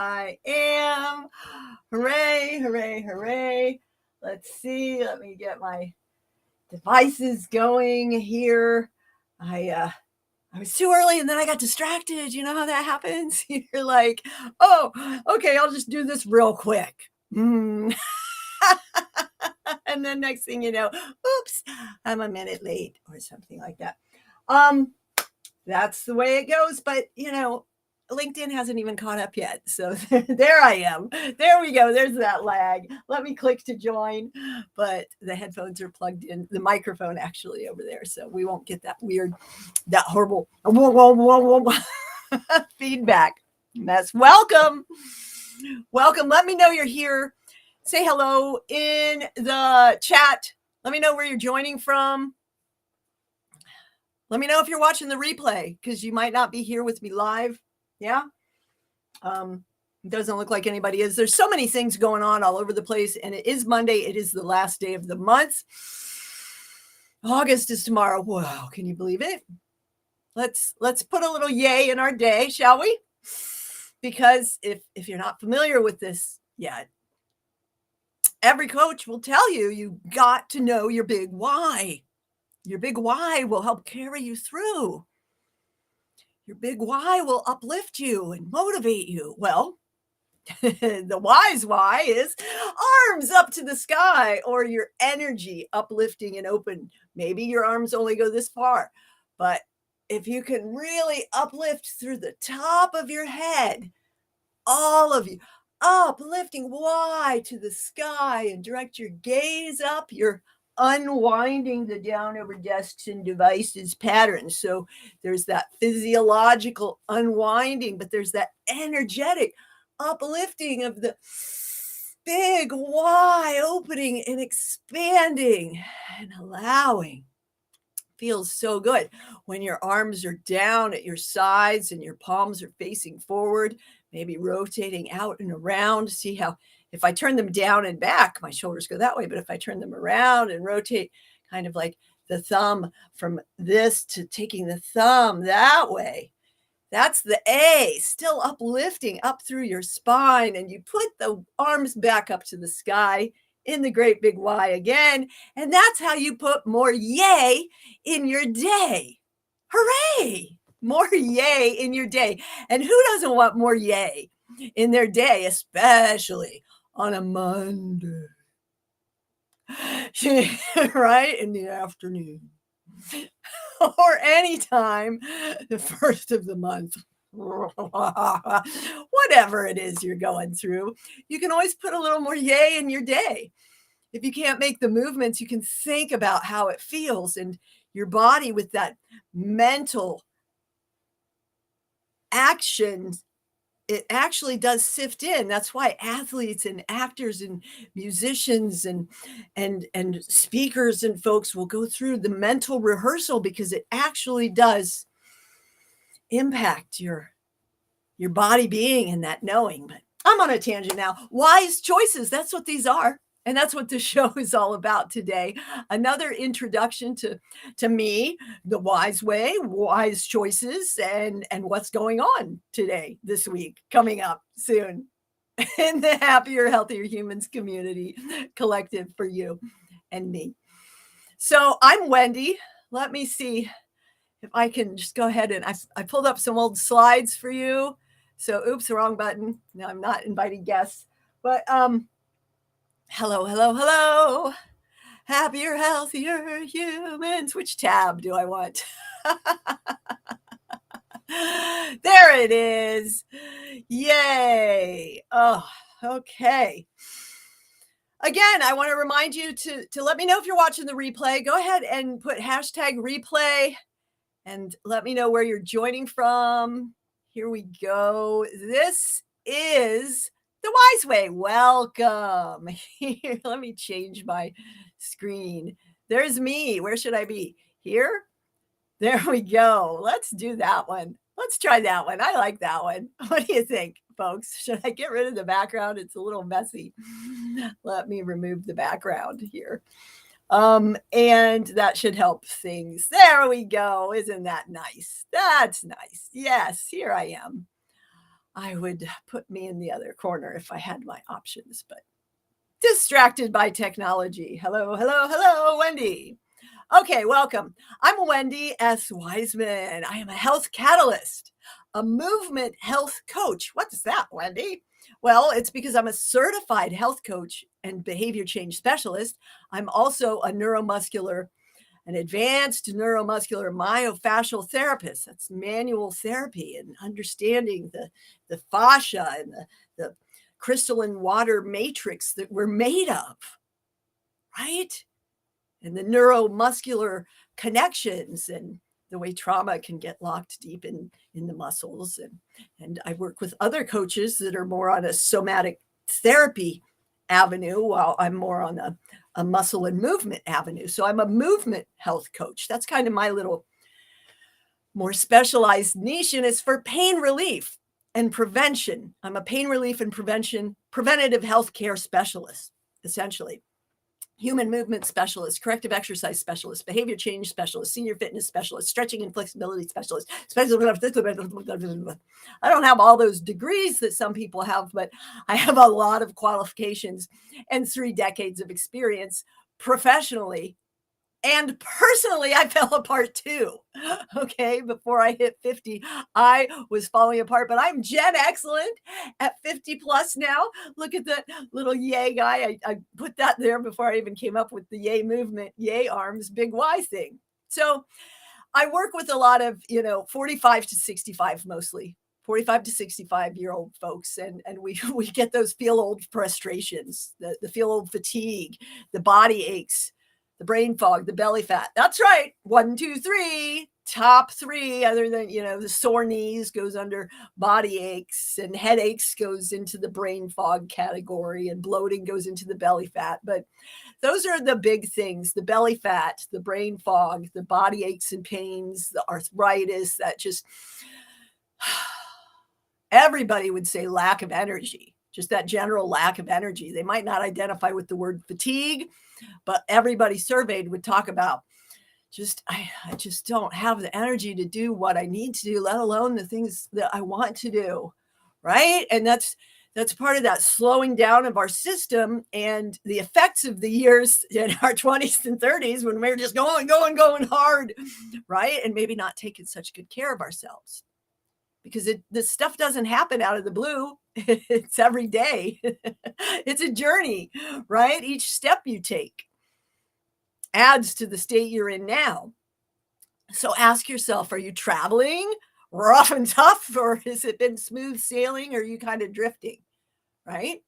I am. Hooray, hooray, hooray. Let's see. Let me get my devices going here. I was too early and then I got distracted. You know how that happens? You're like, oh, okay, I'll just do this real quick. And then next thing you know, oops, I'm a minute late or something like that. That's the way it goes. But, LinkedIn hasn't even caught up yet. So there I am. There we go. There's that lag. Let me click to join. But the headphones are plugged in, the microphone actually over there. So we won't get that weird, that horrible feedback. That's welcome. Welcome. Let me know you're here. Say hello in the chat. Let me know where you're joining from. Let me know if you're watching the replay because you might not be here with me live. Yeah. It doesn't look like anybody is. There's so many things going on all over the place, and it is Monday. It is the last day of the month. August is tomorrow. Wow, can you believe it? Let's put a little yay in our day, shall we? Because if you're not familiar with this yet, every coach will tell you got to know your big why. Your big why will help carry you through. Your big why will uplift you and motivate you. Well, the wise why is arms up to the sky, or your energy uplifting and open. Maybe your arms only go this far, but if you can really uplift through the top of your head, all of you uplifting why to the sky and direct your gaze up, you're unwinding the down over desks and devices pattern. So there's that physiological unwinding, but there's that energetic uplifting of the big why, opening and expanding and allowing. Feels so good when your arms are down at your sides and your palms are facing forward, maybe rotating out and around. See how if I turn them down and back, my shoulders go that way. But if I turn them around and rotate, kind of like the thumb from this to taking the thumb that way, that's the A, still uplifting up through your spine. And you put the arms back up to the sky in the great big Y again. And that's how you put more yay in your day. Hooray! More yay in your day. And who doesn't want more yay in their day, especially on a Monday? Right? In the afternoon. Or anytime the first of the month. Whatever it is you're going through, you can always put a little more yay in your day. If you can't make the movements, you can think about how it feels and your body with that mental action. It actually does sift in. That's why athletes and actors and musicians and speakers and folks will go through the mental rehearsal, because it actually does impact your body being and that knowing. But I'm on a tangent now. Wise choices, that's what these are. And that's what the show is all about today. Another introduction to me, the wise way, wise choices, and what's going on today, this week, coming up soon in the Happier, Healthier Humans community collective for you and me. So I'm Wendy. Let me see if I can just go ahead and I pulled up some old slides for you. So oops, wrong button. No, I'm not inviting guests, but hello, hello, hello. Happier, healthier humans. Which tab do I want? There it is. Yay. Oh, okay. Again, I want to remind you to let me know if you're watching the replay. Go ahead and put hashtag replay and let me know where you're joining from. Here we go. This is the Wise Way. Welcome. Here, let me change my screen. There's me. Where should I be? Here? There we go. Let's do that one. Let's try that one. I like that one. What do you think, folks? Should I get rid of the background? It's a little messy. Let me remove the background here. And that should help things. There we go. Isn't that nice? That's nice. Yes, here I am. I would put me in the other corner if I had my options, but distracted by technology. Hello, hello, hello, Wendy. Okay, welcome. I'm Wendy S. Wiseman. I am a health catalyst, a movement health coach. What's that, Wendy? Well, it's because I'm a certified health coach and behavior change specialist. I'm also a neuromuscular an advanced neuromuscular myofascial therapist. That's manual therapy and understanding the fascia and the crystalline water matrix that we're made of, right? And the neuromuscular connections and the way trauma can get locked deep in the muscles. And I work with other coaches that are more on a somatic therapy avenue while I'm more on a muscle and movement avenue. So I'm a movement health coach. That's kind of my little more specialized niche, and it's for pain relief and prevention. I'm a pain relief and preventative healthcare specialist, essentially. Human movement specialist, corrective exercise specialist, behavior change specialist, senior fitness specialist, stretching and flexibility specialist. I don't have all those degrees that some people have, but I have a lot of qualifications and 3 decades of experience professionally. And personally, I fell apart too. Okay. Before I hit 50, I was falling apart, but I'm Gen Excellent at 50 plus now. Look at that little yay guy. I put that there before I even came up with the yay movement, yay arms, big Y thing. So I work with a lot of, 45 to 65 mostly. 45 to 65-year-old folks, and we get those feel old frustrations, the feel old fatigue, the body aches, the brain fog, the belly fat. That's right. 1, 2, 3, top 3, other than, the sore knees goes under body aches, and headaches goes into the brain fog category, and bloating goes into the belly fat. But those are the big things: the belly fat, the brain fog, the body aches and pains, the arthritis, that just everybody would say lack of energy, just that general lack of energy. They might not identify with the word fatigue, but everybody surveyed would talk about I just don't have the energy to do what I need to do, let alone the things that I want to do. Right. And that's part of that slowing down of our system and the effects of the years in our 20s and 30s when we were just going hard. Right. And maybe not taking such good care of ourselves, because this stuff doesn't happen out of the blue. It's every day. It's a journey, right? Each step you take adds to the state you're in now. So ask yourself, are you traveling rough and tough, or has it been smooth sailing, or are you kind of drifting, right?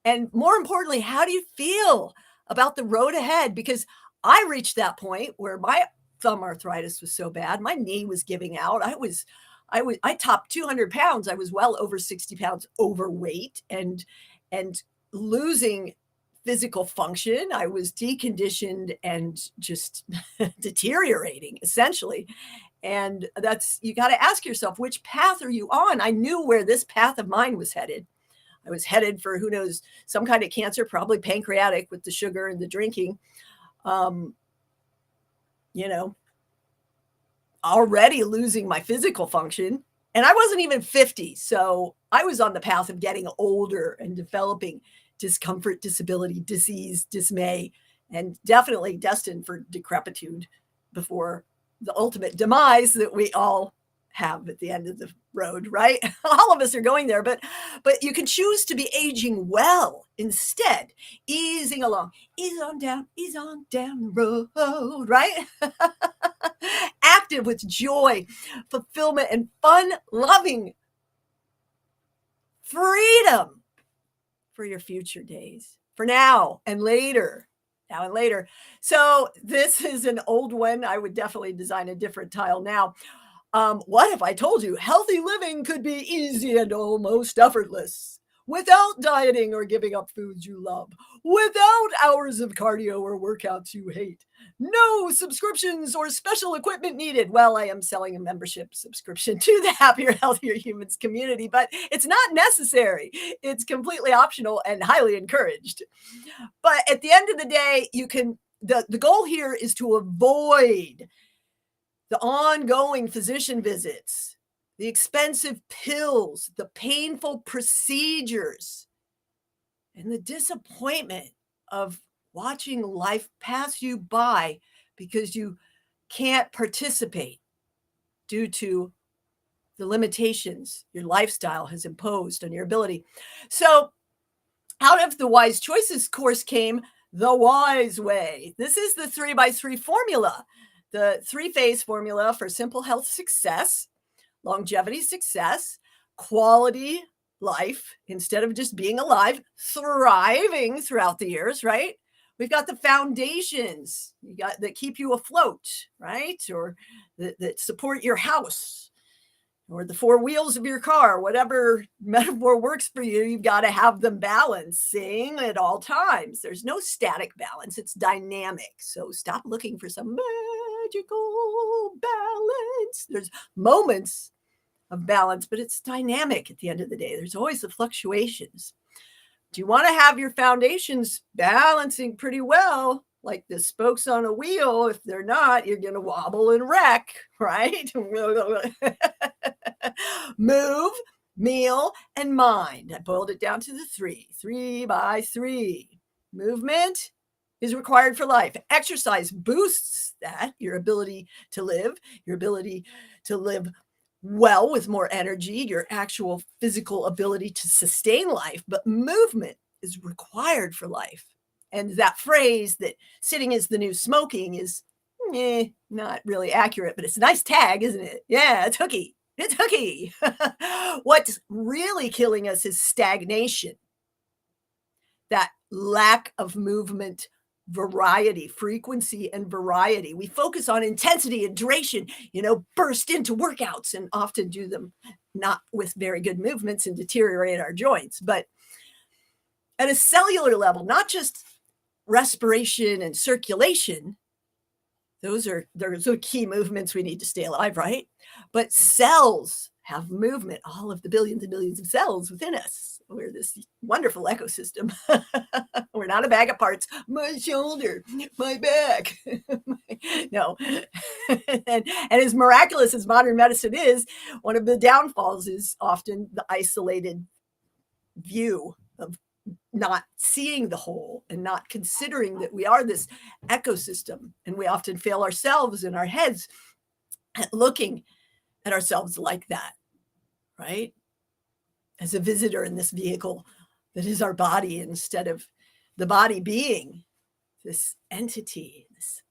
And more importantly, how do you feel about the road ahead? Because I reached that point where my thumb arthritis was so bad, my knee was giving out. I topped 200 pounds. I was well over 60 pounds overweight and losing physical function. I was deconditioned and just deteriorating essentially. And you got to ask yourself, which path are you on? I knew where this path of mine was headed. I was headed for, who knows, some kind of cancer, probably pancreatic with the sugar and the drinking. You know, already losing my physical function. And I wasn't even 50. So I was on the path of getting older and developing discomfort, disability, disease, dismay, and definitely destined for decrepitude before the ultimate demise that we all have at the end of the road, right? All of us are going there, but you can choose to be aging well instead, easing along, ease on down the road, right? Active with joy, fulfillment, and fun, loving freedom for your future days, for now and later. Now and later. So this is an old one. I would definitely design a different tile now. What if I told you healthy living could be easy and almost effortless, without dieting or giving up foods you love, without hours of cardio or workouts you hate, no subscriptions or special equipment needed? Well, I am selling a membership subscription to the Happier, Healthier Humans community, but it's not necessary. It's completely optional and highly encouraged. But at the end of the day, the goal here is to avoid the ongoing physician visits, the expensive pills, the painful procedures, and the disappointment of watching life pass you by because you can't participate due to the limitations your lifestyle has imposed on your ability. So, out of the Wise Choices course came the Wise Way. This is the 3x3 formula, the three-phase formula for simple health success, longevity success, quality life instead of just being alive, thriving throughout the years, right? We've got the foundations you got that keep you afloat, right? Or that support your house or the four wheels of your car, whatever metaphor works for you, you've got to have them balancing at all times. There's no static balance, it's dynamic. So stop looking for some magical balance. There's moments of balance, but it's dynamic at the end of the day. There's always the fluctuations. Do you want to have your foundations balancing pretty well, like the spokes on a wheel? If they're not, you're going to wobble and wreck, right? Move, meal, and mind. I boiled it down to the 3x3. Movement is required for life. Exercise boosts that, your ability to live well with more energy, your actual physical ability to sustain life, but movement is required for life. And that phrase that sitting is the new smoking is not really accurate, but it's a nice tag, isn't it? Yeah, it's hooky. It's hooky. What's really killing us is stagnation, that lack of movement, variety, frequency, and variety. We focus on intensity and duration, burst into workouts and often do them not with very good movements and deteriorate our joints. But at a cellular level, not just respiration and circulation, those are key movements we need to stay alive, right? But cells have movement, all of the billions and billions of cells within us. We're this wonderful ecosystem. We're not a bag of parts. My shoulder, my back. No. and as miraculous as modern medicine is, one of the downfalls is often the isolated view of not seeing the whole and not considering that we are this ecosystem. And we often fail ourselves in our heads at looking at ourselves like that, right? As a visitor in this vehicle that is our body, instead of the body being this entity, this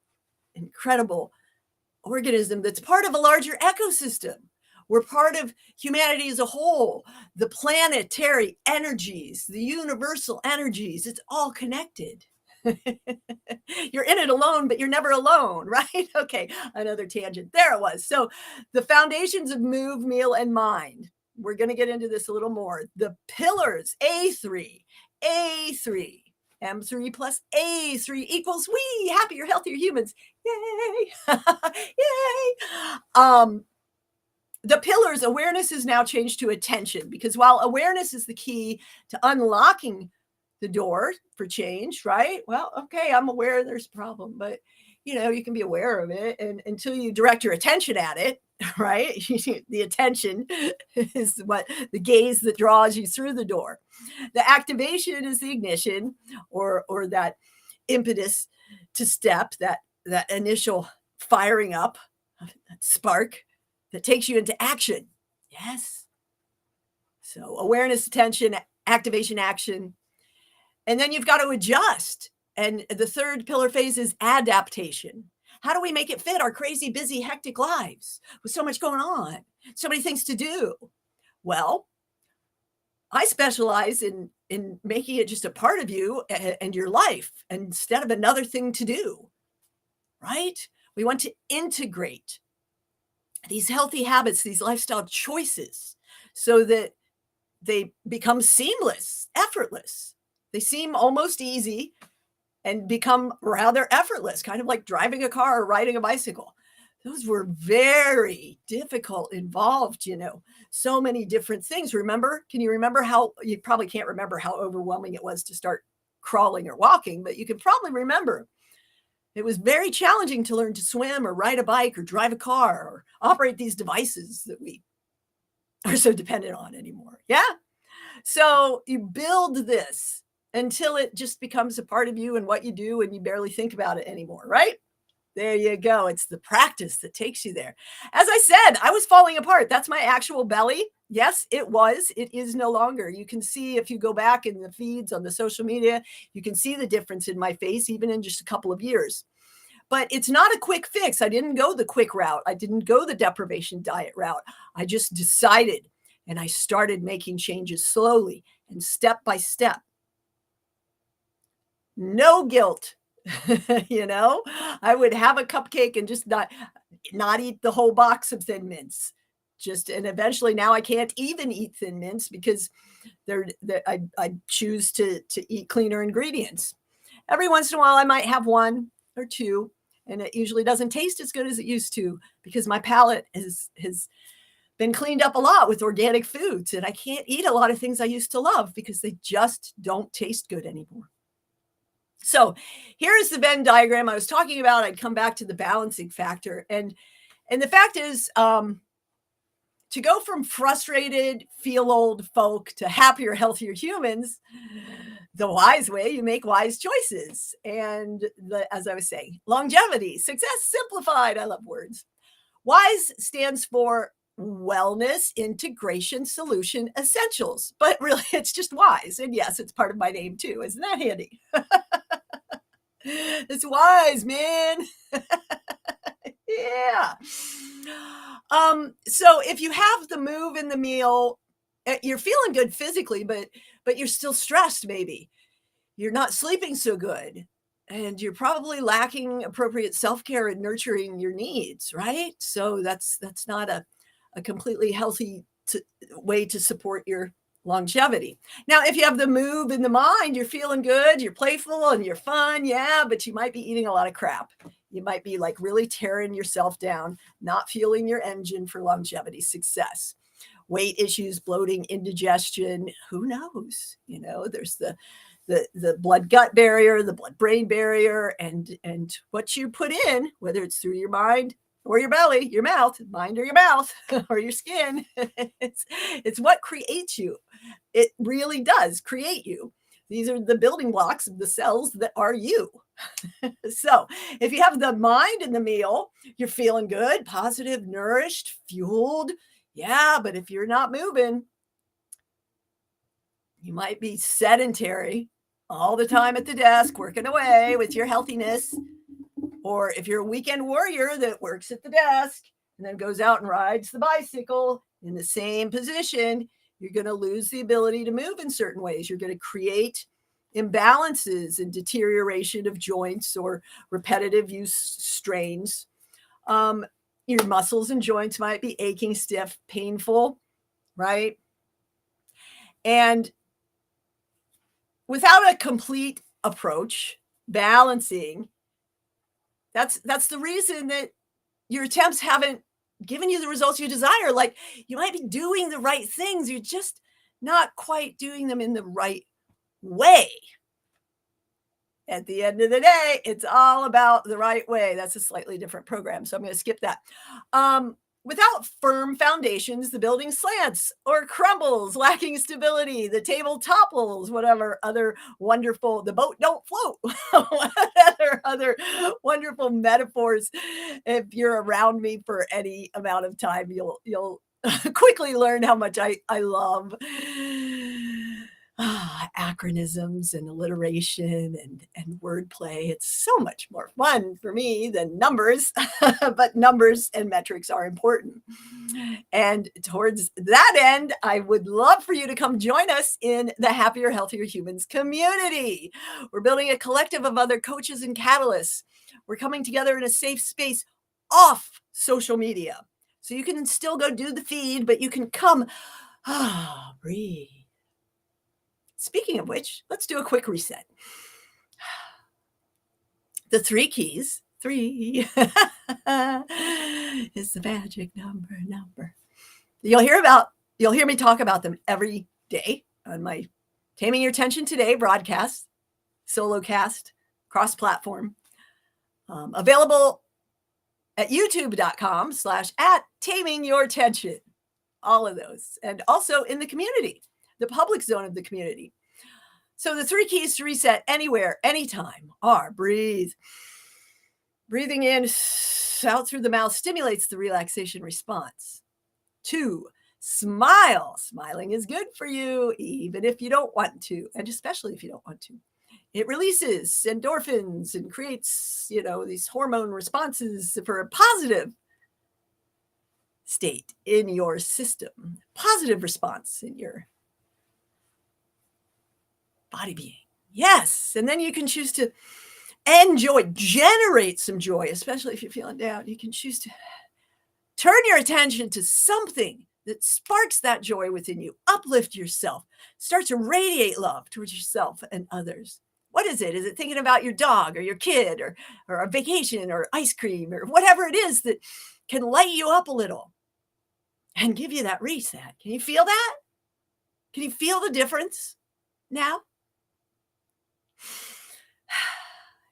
incredible organism that's part of a larger ecosystem. We're part of humanity as a whole, the planetary energies, the universal energies. It's all connected. You're in it alone, but you're never alone, right? Okay, another tangent. There it was. So the foundations of move, meal, and mind. We're going to get into this a little more. The pillars, A3, M3 plus A3 equals we, happier, healthier humans. Yay. Yay. The pillars, awareness is now changed to attention, because while awareness is the key to unlocking the door for change, right? Well, okay, I'm aware there's a problem, but you can be aware of it, and until you direct your attention at it, right? The attention is what the gaze that draws you through the door. The activation is the ignition, or that impetus to step, that initial firing up, that spark that takes you into action. Yes. So awareness, attention, activation, action. And then you've got to adjust. And the third pillar phase is adaptation. How do we make it fit our crazy, busy, hectic lives with so much going on, so many things to do? Well, I specialize in making it just a part of you and your life instead of another thing to do, right? We want to integrate these healthy habits, these lifestyle choices, so that they become seamless, effortless. They seem almost easy and become rather effortless, kind of like driving a car or riding a bicycle. Those were very difficult, involved, so many different things. Remember? Can you remember how, you probably can't remember how overwhelming it was to start crawling or walking, but you can probably remember it was very challenging to learn to swim or ride a bike or drive a car or operate these devices that we are so dependent on anymore. Yeah. So you build this until it just becomes a part of you and what you do, and you barely think about it anymore, right? There you go. It's the practice that takes you there. As I said, I was falling apart. That's my actual belly. Yes, it was. It is no longer. You can see if you go back in the feeds on the social media, you can see the difference in my face, even in just a couple of years. But it's not a quick fix. I didn't go the quick route. I didn't go the deprivation diet route. I just decided and I started making changes slowly and step by step. No guilt. I would have a cupcake and just not eat the whole box of Thin Mints. And eventually now I can't even eat Thin Mints because I choose to eat cleaner ingredients. Every once in a while I might have one or two, and it usually doesn't taste as good as it used to because my palate has been cleaned up a lot with organic foods, and I can't eat a lot of things I used to love because they just don't taste good anymore. So here is the Venn diagram I was talking about. I'd come back to the balancing factor. And the fact is, to go from frustrated, feel old folk to happier, healthier humans, the wise way, you make wise choices. And as I was saying, longevity, success simplified. I love words. WISE stands for Wellness Integration Solution Essentials, but really it's just WISE. And yes, it's part of my name too. Isn't that handy? It's wise, man. Yeah. So if you have the move in the meal, you're feeling good physically, but you're still stressed, maybe. You're not sleeping so good. And you're probably lacking appropriate self-care and nurturing your needs, right? So that's not a completely healthy way to support your longevity. Now, if you have the move in the mind, you're feeling good, you're playful and you're fun. Yeah, but you might be eating a lot of crap. You might be like really tearing yourself down, not fueling your engine for longevity success. Weight issues, bloating, indigestion, who knows? There's the blood-gut barrier, the blood-brain barrier, and what you put in, whether it's through your mind or your belly, your mouth, mind or your mouth, or your skin, it's what creates you. It really does create you. These are the building blocks of the cells that are you. So if you have the mind in the meal, you're feeling good, positive, nourished, fueled. Yeah, but if you're not moving, you might be sedentary all the time at the desk, working away with your healthiness. Or if you're a weekend warrior that works at the desk and then goes out and rides the bicycle in the same position, you're going to lose the ability to move in certain ways. You're going to create imbalances and deterioration of joints or repetitive use strains. Your muscles and joints might be aching, stiff, painful, right? And without a complete approach, balancing, that's the reason that your attempts haven't given you the results you desire. Like, you might be doing the right things, you're just not quite doing them in the right way. At the end of the day, it's all about the right way. That's a slightly different program, so I'm going to skip that. Without firm foundations, the building slants or crumbles, lacking stability, the table topples, whatever other wonderful, the boat don't float, other wonderful metaphors. If you're around me for any amount of time, you'll quickly learn how much I love acronyms and alliteration and wordplay. It's so much more fun for me than numbers, but numbers and metrics are important. And towards that end, I would love for you to come join us in the Happier, Healthier Humans community. We're building a collective of other coaches and catalysts. We're coming together in a safe space off social media. So you can still go do the feed, but you can come, breathe. Speaking of which, let's do a quick reset. The 3 keys, 3 is the magic number. You'll hear me talk about them every day on my Taming Your Tension Today broadcast, solo cast, cross-platform, available at youtube.com/@tamingyourtension. all of those. And also in the community, the public zone of the community. So the 3 keys to reset anywhere, anytime are breathe. Breathing in out through the mouth stimulates the relaxation response. 2, smile. Smiling is good for you, even if you don't want to, and especially if you don't want to. It releases endorphins and creates, these hormone responses for a positive state in your system, positive response in your body being. Yes. And then you can choose to enjoy, generate some joy, especially if you're feeling down. You can choose to turn your attention to something that sparks that joy within you. Uplift yourself. Start to radiate love towards yourself and others. What is it? Is it thinking about your dog or your kid or a vacation or ice cream or whatever it is that can light you up a little and give you that reset? Can you feel that? Can you feel the difference now?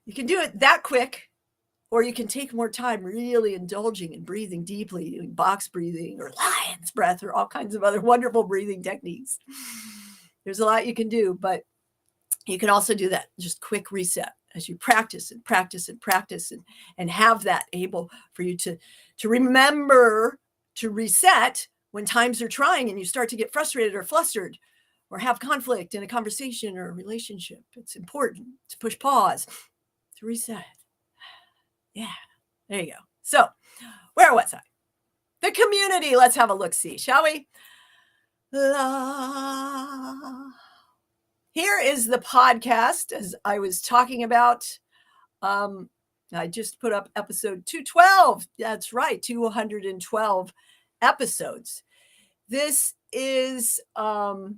You can do it that quick, or you can take more time really indulging and breathing deeply, doing box breathing or lion's breath or all kinds of other wonderful breathing techniques. There's a lot you can do, but you can also do that just quick reset as you practice and practice and practice and have that able for you to remember to reset when times are trying and you start to get frustrated or flustered or have conflict in a conversation or a relationship. It's important to push pause, to reset. Yeah, there you go. So where was I? The community. Let's have a look-see, shall we? Here is the podcast, as I was talking about. I just put up episode 212. That's right, 212 episodes. This is the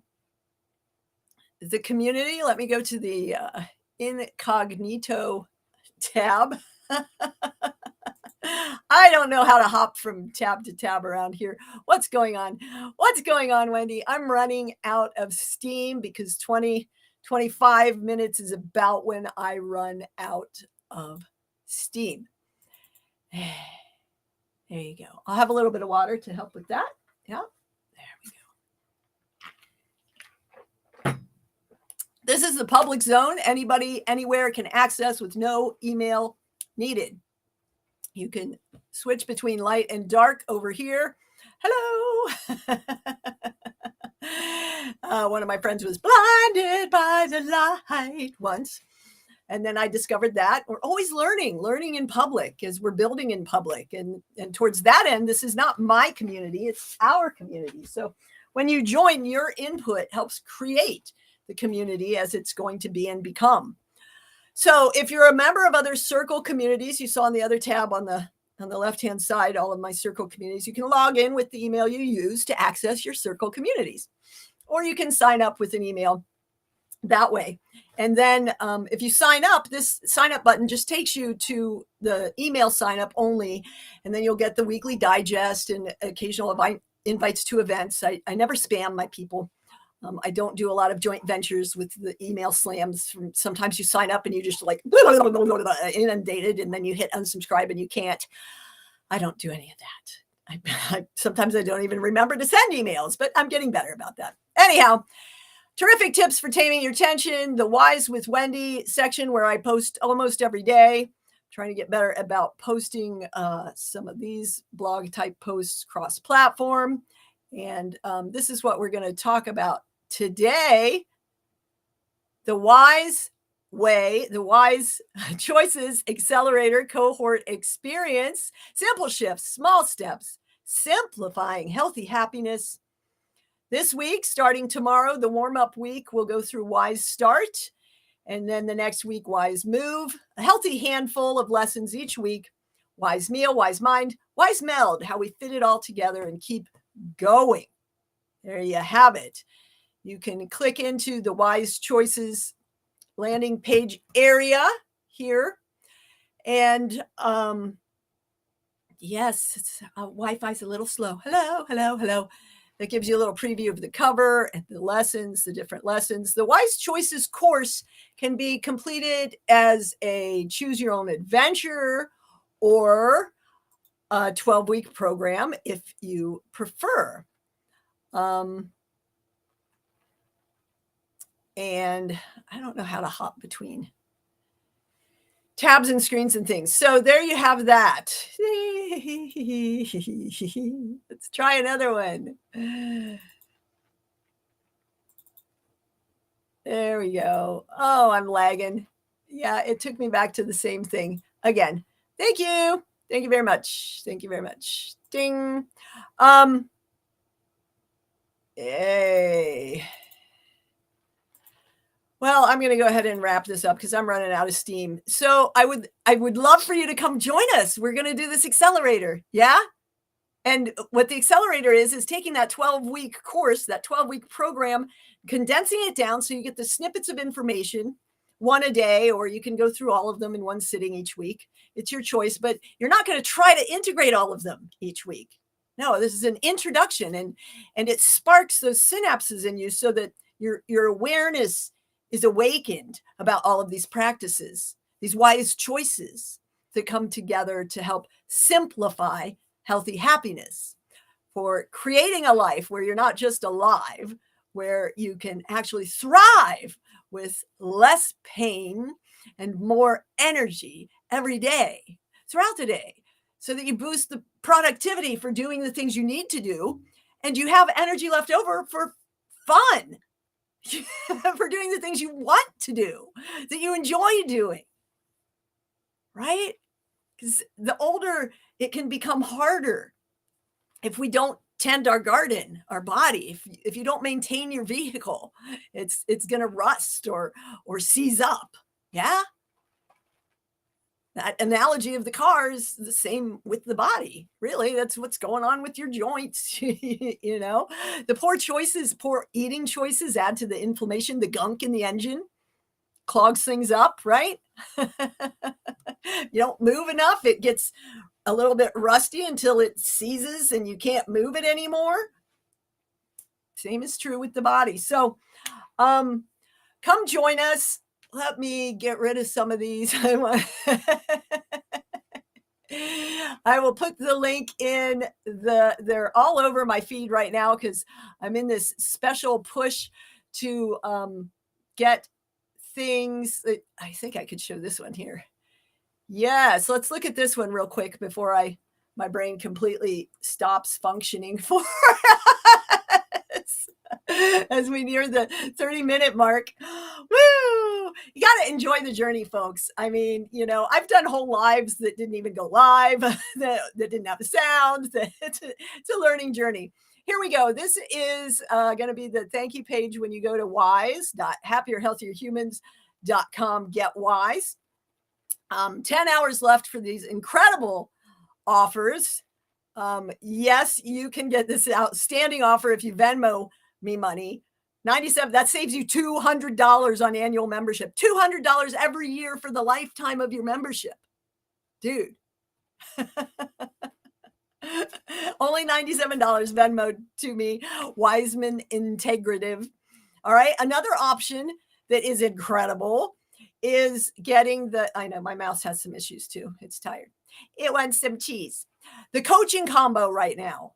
community. Let me go to the incognito tab. I don't know how to hop from tab to tab around here. What's going on? What's going on, Wendy? I'm running out of steam because 25 minutes is about when I run out of steam. There you go. I'll have a little bit of water to help with that. Yeah, there we go. This is the public zone. Anybody, anywhere can access with no email needed. You can switch between light and dark over here. Hello. One of my friends was blinded by the light once. And then I discovered that we're always learning in public as we're building in public. And towards that end, this is not my community, it's our community. So when you join, your input helps create the community as it's going to be and become. So if you're a member of other circle communities, you saw on the other tab on the left-hand side, all of my circle communities, you can log in with the email you use to access your circle communities, or you can sign up with an email that way. And then if you sign up, this sign up button just takes you to the email sign up only. And then you'll get the weekly digest and occasional invites to events. I never spam my people. I don't do a lot of joint ventures with the email slams. Sometimes you sign up and you just like inundated and then you hit unsubscribe and you can't. I don't do any of that. Sometimes I don't even remember to send emails, but I'm getting better about that. Anyhow, terrific tips for taming your tension. The Wise with Wendy section where I post almost every day. Trying to get better about posting some of these blog type posts cross-platform. And this is what we're going to talk about today. The Wise Way, the Wise Choices Accelerator Cohort Experience, simple shifts, small steps, simplifying healthy happiness. This week, starting tomorrow, the warm-up week, we'll go through Wise Start. And then the next week, Wise Move, a healthy handful of lessons each week. Wise Meal, Wise Mind, Wise Meld, how we fit it all together and keep going. There you have it. You can click into the Wise Choices landing page area here. And yes, Wi-Fi's a little slow. Hello, hello, hello. That gives you a little preview of the cover and the lessons, the different lessons. The Wise Choices course can be completed as a choose your own adventure or a 12-week program if you prefer. Um, and I don't know how to hop between tabs and screens and things. So there you have that. Let's try another one. There we go. Oh, I'm lagging. Yeah, it took me back to the same thing again. Thank you. Thank you very much. Thank you very much. Ding. Yay. Well, I'm going to go ahead and wrap this up because I'm running out of steam. So I would love for you to come join us. We're going to do this accelerator. Yeah? And what the accelerator is taking that 12-week course, that 12-week program, condensing it down so you get the snippets of information, one a day, or you can go through all of them in one sitting each week. It's your choice, but you're not going to try to integrate all of them each week. No, this is an introduction, and it sparks those synapses in you so that your awareness is awakened about all of these practices, these wise choices that come together to help simplify healthy happiness, for creating a life where you're not just alive, where you can actually thrive with less pain and more energy every day, throughout the day, so that you boost the productivity for doing the things you need to do, and you have energy left over for fun, for doing the things you want to do, that you enjoy doing, right? Because the older it can become harder if we don't tend our garden, our body. If you don't maintain your vehicle, it's going to rust or seize up. Yeah. That analogy of the car is the same with the body. Really, that's what's going on with your joints. The poor eating choices add to the inflammation, the gunk in the engine clogs things up, right? You don't move enough, it gets a little bit rusty until it seizes and you can't move it anymore. Same is true with the body. So come join us. Let me get rid of some of these. I will put the link in they're all over my feed right now because I'm in this special push to get things that I think I could show this one here. Yes, let's look at this one real quick before my brain completely stops functioning for us as we near the 30-minute mark. Woo! You got to enjoy the journey, folks. I mean, I've done whole lives that didn't even go live, that didn't have a sound. It's a learning journey. Here we go. This is going to be the thank you page when you go to wise.happierhealthierhumans.com. Get wise. 10 hours left for these incredible offers. Yes, you can get this outstanding offer if you Venmo me money. 97, that saves you $200 on annual membership. $200 every year for the lifetime of your membership. Dude. Only $97 Venmo to me. Wiseman Integrative. All right. Another option that is incredible is getting I know my mouse has some issues too. It's tired. It wants some cheese. The coaching combo right now,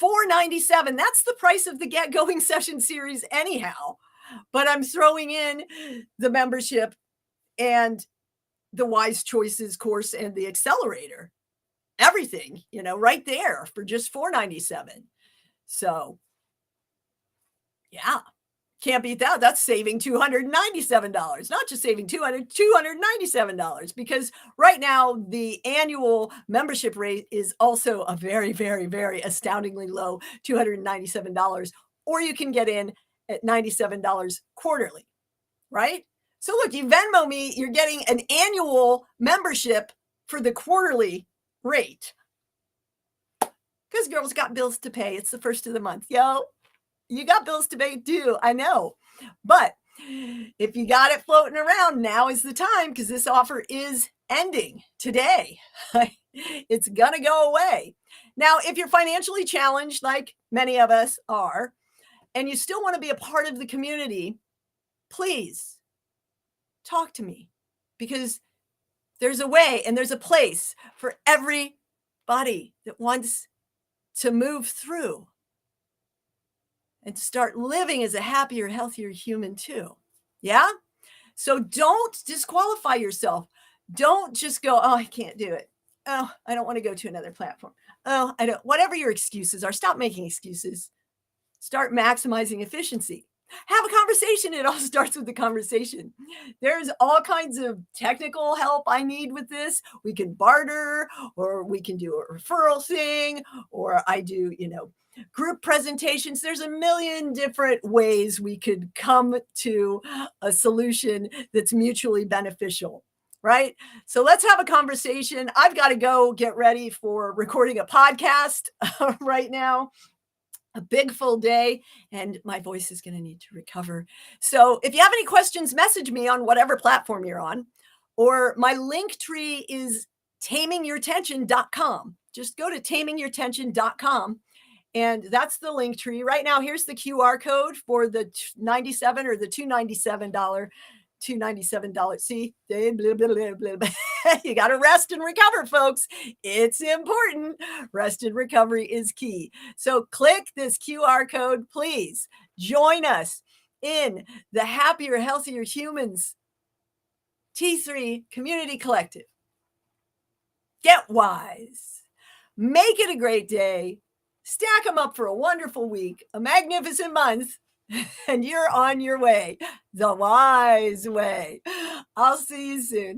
$497. That's the price of the Get Going Session series anyhow. But I'm throwing in the membership and the Wise Choices course and the accelerator. Everything, right there for just $497. So, yeah. Can't beat that. That's saving $297. Not just saving $297, because right now the annual membership rate is also a very, very, very astoundingly low $297. Or you can get in at $97 quarterly, right? So look, you Venmo me, you're getting an annual membership for the quarterly rate. Because girls got bills to pay. It's the first of the month, yo. You got bills to pay too, I know. But if you got it floating around, now is the time, because this offer is ending today. It's going to go away. Now, if you're financially challenged, like many of us are, and you still want to be a part of the community, please talk to me, because there's a way and there's a place for everybody that wants to move through and start living as a happier, healthier human too. Yeah? So don't disqualify yourself. Don't just go, oh, I can't do it. Oh, I don't want to go to another platform. Oh, I don't, whatever your excuses are, stop making excuses. Start maximizing efficiency. Have a conversation. It all starts with the conversation. There's all kinds of technical help I need with this. We can barter, or we can do a referral thing, or I do, group presentations. There's a million different ways we could come to a solution that's mutually beneficial. Right. So let's have a conversation. I've got to go get ready for recording a podcast right now, a big full day, and my voice is going to need to recover. So if you have any questions, message me on whatever platform you're on, or my link tree is tamingyourtension.com. Just go to tamingyourtension.com, and that's the link tree. Right now, here's the QR code for the 97 or the $297. $297. See, blah, blah, blah, blah, blah. You got to rest and recover, folks. It's important. Rest and recovery is key. So click this QR code, please. Join us in the Happier, Healthier Humans T3 Community Collective. Get wise. Make it a great day. Stack them up for a wonderful week, a magnificent month, and you're on your way, the wise way. I'll see you soon.